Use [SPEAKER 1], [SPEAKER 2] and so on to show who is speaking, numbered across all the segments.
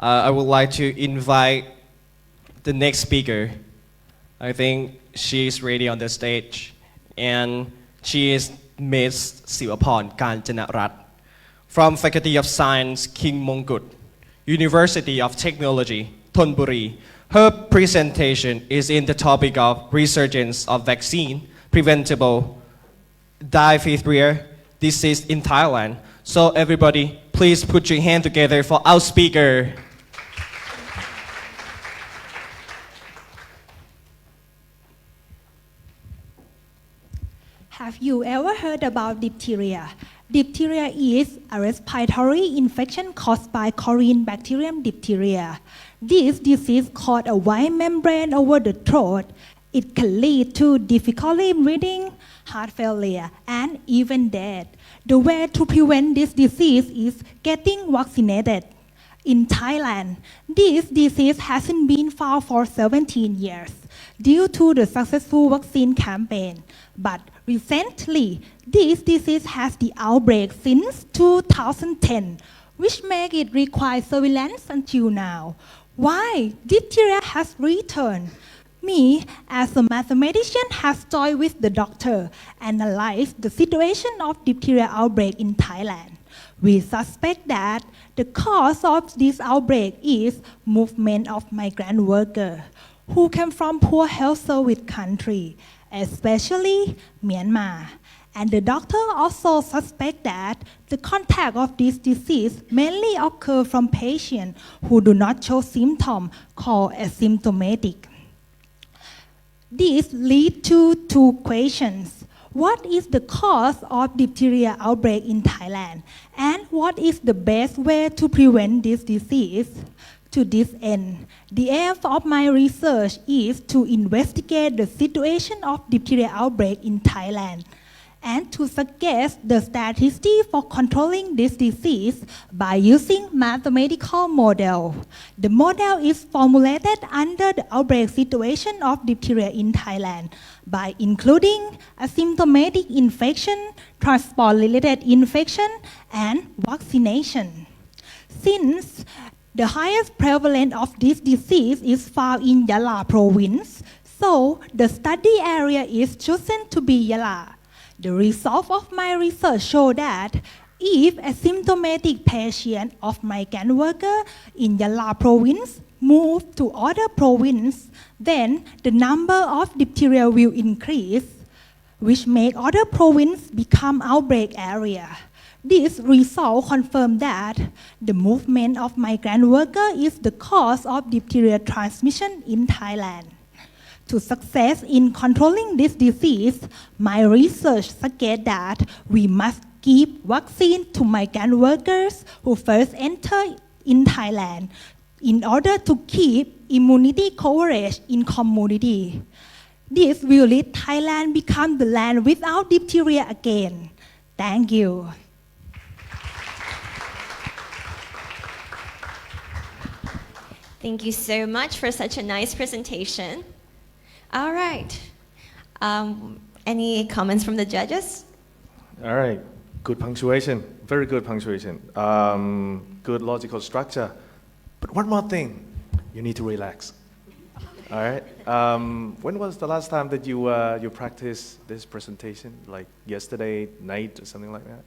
[SPEAKER 1] I would like to invite the next speaker. I think she is ready on the stage, and she is Ms. Sivaporn Kanchanarat from Faculty of Science, King Mongkut, University of Technology, Thonburi. Her presentation is in the topic of resurgence of vaccine preventable diphtheria disease in Thailand. So everybody, please put your hand together for our speaker.
[SPEAKER 2] Have you ever heard about diphtheria? Diphtheria is a respiratory infection caused by Korean bacterium diphtheria. This disease causes a white membrane over the throat. It can lead to difficulty breathing, heart failure, and even death. The way to prevent this disease is getting vaccinated. In Thailand, this disease hasn't been found for 17 years due to the successful vaccine campaign. But recently, this disease has the outbreak since 2010, which makes it require surveillance until now. Why diphtheria has returned? Me, as a mathematician, has joined with the doctor, analyzed the situation of diphtheria outbreak in Thailand. We suspect that the cause of this outbreak is movement of migrant workers who came from poor health service country, especially Myanmar. And the doctor also suspect that the contact of this disease mainly occur from patients who do not show symptoms called asymptomatic. This leads to two questions. What is the cause of diphtheria outbreak in Thailand? And what is the best way to prevent this disease? To this end, the aim of my research is to investigate the situation of diphtheria outbreak in Thailand and to suggest the statistics for controlling this disease by using mathematical model. The model is formulated under the outbreak situation of diphtheria in Thailand by including asymptomatic infection, transport-related infection, and vaccination. Since the highest prevalence of this disease is found in Yala province, so the study area is chosen to be Yala. The result of my research show that if asymptomatic patient of migrant worker in Yala province move to other province, then the number of diphtheria will increase, which make other province become outbreak area. This result confirm that the movement of migrant worker is the cause of diphtheria transmission in Thailand. To success in controlling this disease, my research suggests that we must give vaccine to migrant workers who first enter in Thailand in order to keep immunity coverage in community. This will let Thailand become the land without diphtheria again. Thank you.
[SPEAKER 3] Thank you so much for such a nice presentation. All right. Any comments from the judges?
[SPEAKER 4] All right. Good punctuation. Very good punctuation. Good logical structure. But one more thing. You need to relax. All right. When was the last time that you practiced this presentation? Like yesterday night or something like that?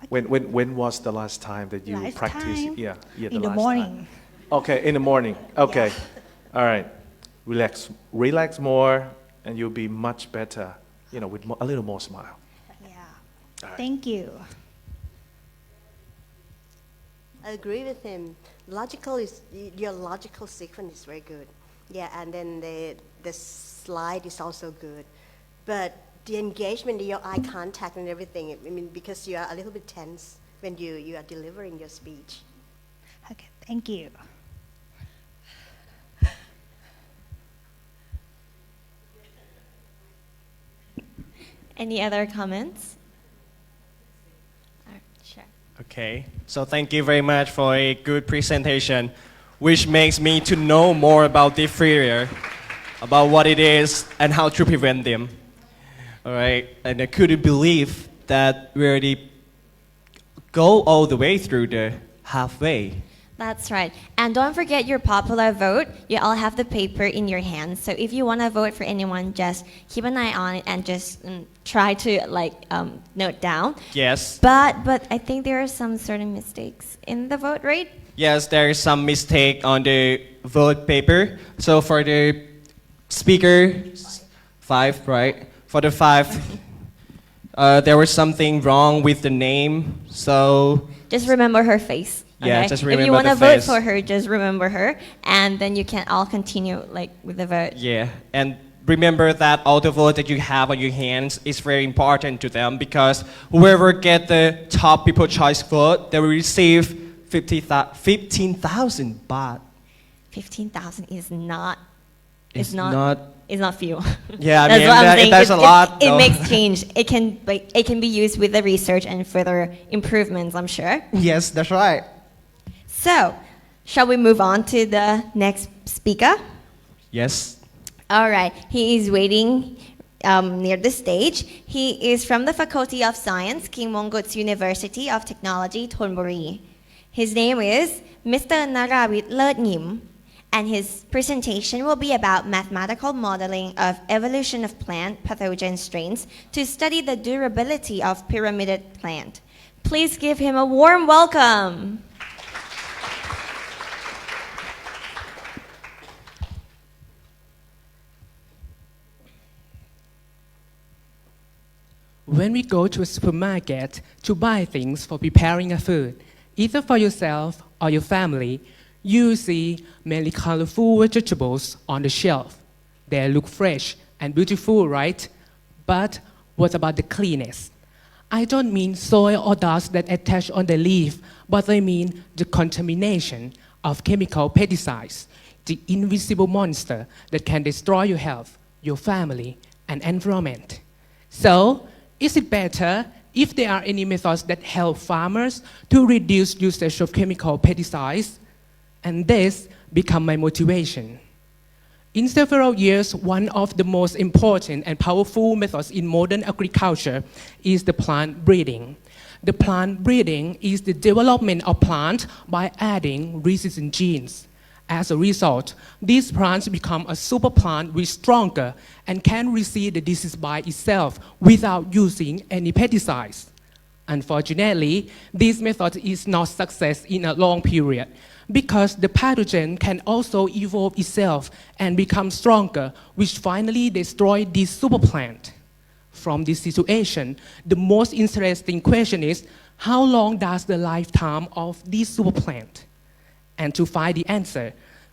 [SPEAKER 4] When was the last time that you practiced? Yeah,
[SPEAKER 2] in the morning.
[SPEAKER 4] Okay, in the morning. Okay. Yeah. All right. Relax more, and you'll be much better, with a little more smile.
[SPEAKER 2] Yeah.
[SPEAKER 4] Right.
[SPEAKER 2] Thank you.
[SPEAKER 5] I agree with him. Your logical sequence is very good. Yeah, and then the slide is also good. But the engagement, your eye contact and everything, because you are a little bit tense when you are delivering your speech.
[SPEAKER 2] Okay, thank you.
[SPEAKER 3] Any other comments? Sure.
[SPEAKER 1] Okay, so thank you very much for a good presentation, which makes me to know more about diphtheria, about what it is and how to prevent them. All right, and I couldn't believe that we already go all the way through the halfway.
[SPEAKER 3] That's right. And don't forget your popular vote. You all have the paper in your hands. So if you want to vote for anyone, just keep an eye on it and just try to note down.
[SPEAKER 1] Yes.
[SPEAKER 3] But I think there are some certain mistakes in the vote, right?
[SPEAKER 1] Yes, there is some mistake on the vote paper. So for the speaker, 5, right? For the 5, there was something wrong with the name. So
[SPEAKER 3] Just remember her face.
[SPEAKER 1] Yeah,
[SPEAKER 3] okay?
[SPEAKER 1] just
[SPEAKER 3] If you
[SPEAKER 1] remember
[SPEAKER 3] want to
[SPEAKER 1] the
[SPEAKER 3] vote
[SPEAKER 1] face.
[SPEAKER 3] for her, just remember her, and then you can all continue with the vote.
[SPEAKER 1] yeah, and remember that all the vote that you have on your hands is very important to them because whoever get the top people choice vote, they will receive 15,000 baht.
[SPEAKER 3] 15,000 is not.
[SPEAKER 1] It's not.
[SPEAKER 3] It's not few.
[SPEAKER 1] Yeah, I
[SPEAKER 3] That's
[SPEAKER 1] mean,
[SPEAKER 3] what I'm
[SPEAKER 1] that-
[SPEAKER 3] saying.
[SPEAKER 1] that's a lot,
[SPEAKER 3] It
[SPEAKER 1] though.
[SPEAKER 3] makes change. It can be used with the research and further improvements, I'm sure.
[SPEAKER 1] Yes, that's right.
[SPEAKER 3] So, shall we move on to the next speaker?
[SPEAKER 1] Yes.
[SPEAKER 3] All right, he is waiting near the stage. He is from the Faculty of Science, King Mongkut's University of Technology, Thonburi. His name is Mr. Narawit Lertngim, and his presentation will be about mathematical modeling of evolution of plant pathogen strains to study the durability of pyramided plant. Please give him a warm welcome.
[SPEAKER 6] When we go to a supermarket to buy things for preparing a food, either for yourself or your family, you see many colorful vegetables on the shelf. They look fresh and beautiful, right? But what about the cleanness? I don't mean soil or dust that attach on the leaf, but I mean the contamination of chemical pesticides, the invisible monster that can destroy your health, your family, and environment. So, is it better if there are any methods that help farmers to reduce usage of chemical pesticides? And this become my motivation. In several years, one of the most important and powerful methods in modern agriculture is the plant breeding. The plant breeding is the development of plants by adding resistant genes. As a result, these plants become a super plant which is stronger and can resist the disease by itself without using any pesticides. Unfortunately, this method is not success in a long period because the pathogen can also evolve itself and become stronger, which finally destroy this super plant. From this situation, the most interesting question is, how long does the lifetime of this super plant? And to find the answer,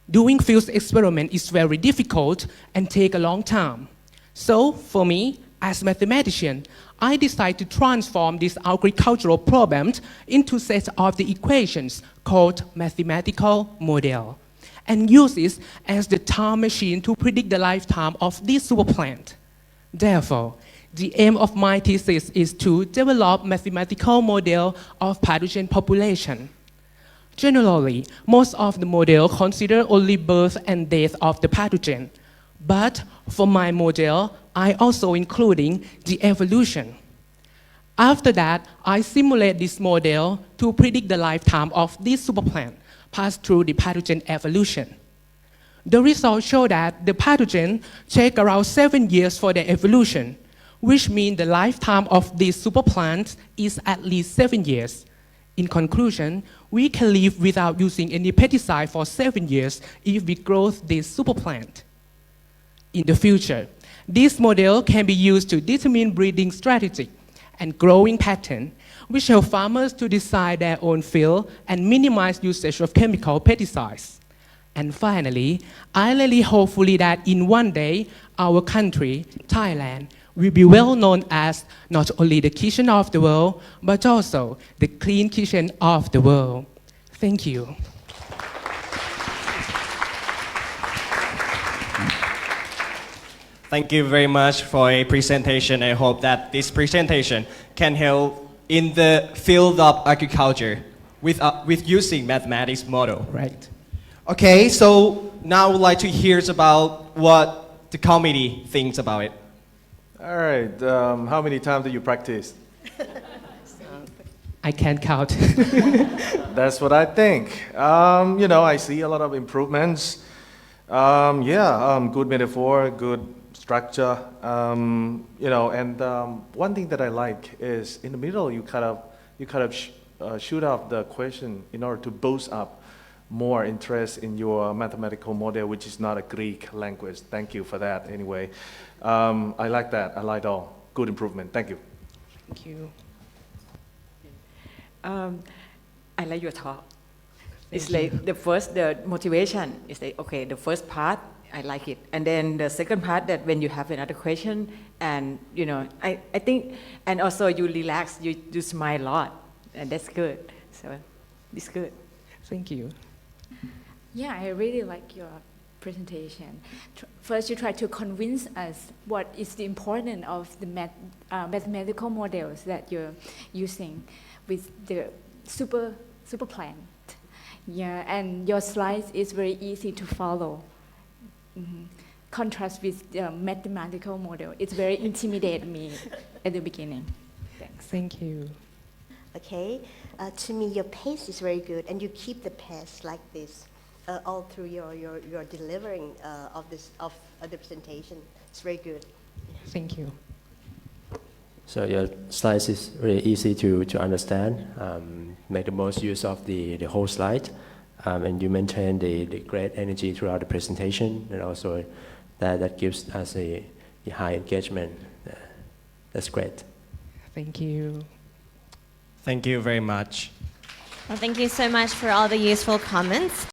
[SPEAKER 6] doing field experiment is very difficult and take a long time. So for me, as a mathematician, I decided to transform these agricultural problems into a set of the equations called mathematical model and use it as the time machine to predict the lifetime of this super plant. Therefore, the aim of my thesis is to develop mathematical model of pathogen population. Generally, most of the models consider only birth and death of the pathogen. But for my model, I also including the evolution. After that, I simulate this model to predict the lifetime of this superplant passed through the pathogen evolution. The results show that the pathogen take around 7 years for their evolution, which means the lifetime of these superplants is at least 7 years. In conclusion, we can live without using any pesticide for 7 years if we grow this superplant. In the future, this model can be used to determine breeding strategy and growing pattern, which help farmers to decide their own field and minimize usage of chemical pesticides. And finally, I really hopefully that in one day, our country, Thailand, will be well known as not only the kitchen of the world, but also the clean kitchen of the world. Thank you.
[SPEAKER 1] Thank you very much for a presentation. I hope that this presentation can help in the field of agriculture with using mathematics model.
[SPEAKER 6] Right.
[SPEAKER 1] Okay, so now I would like to hear about what the committee thinks about it.
[SPEAKER 4] All right. How many times do you practice?
[SPEAKER 6] I I can't count.
[SPEAKER 4] That's what I think. I see a lot of improvements. Good metaphor, good structure. And one thing that I like is in the middle you kind of shoot up the question in order to boost up more interest in your mathematical model, which is not a Greek language. Thank you for that. Anyway, I like that. I like all. Good improvement. Thank you.
[SPEAKER 6] Thank you.
[SPEAKER 7] I like your talk. It's like the motivation is like, okay, the first part, I like it. And then the second part that when you have another question and, I think, and also you relax, you smile a lot and that's good. So it's good.
[SPEAKER 6] Thank you.
[SPEAKER 8] Yeah, I really like your presentation. First, you try to convince us what is the importance of the mathematical models that you're using with the super planet. Yeah, and your slides is very easy to follow. Contrast with the mathematical model, it's very intimidating me at the beginning. Thanks.
[SPEAKER 6] Thank you.
[SPEAKER 5] Okay, to me your pace is very good, and you keep the pace like this all through your delivering of the presentation. It's very good.
[SPEAKER 6] Thank you.
[SPEAKER 9] So your slides is really easy to understand. Make the most use of the whole slide, and you maintain the great energy throughout the presentation, and also that gives us a high engagement. That's great.
[SPEAKER 6] Thank you.
[SPEAKER 1] Thank you very much.
[SPEAKER 3] Well, thank you so much for all the useful comments.